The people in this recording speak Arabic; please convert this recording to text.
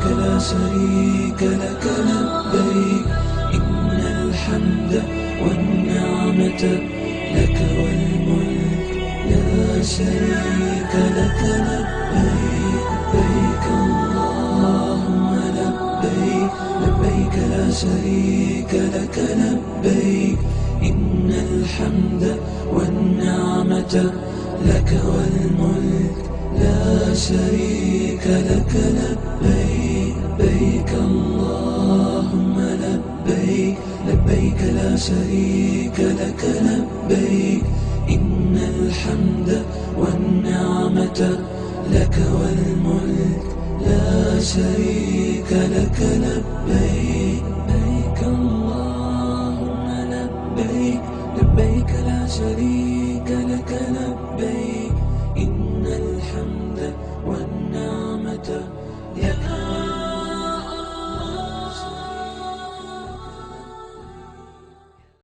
لبيك لا شريك لك لبيك إن الحمد والنعمة لك والملك لا شريك لك لبيك لبيك اللهم لبيك لبيك لا شريك لك لبيك إن الحمد والنعمة لك والملك لا شريك لك لبيك لبيك اللهم لبيك لبيك لا شريك لك لبيك إن الحمد والنعمة لك والملك لا شريك لك لبيك لبيك اللهم لبيك لبيك لا شريك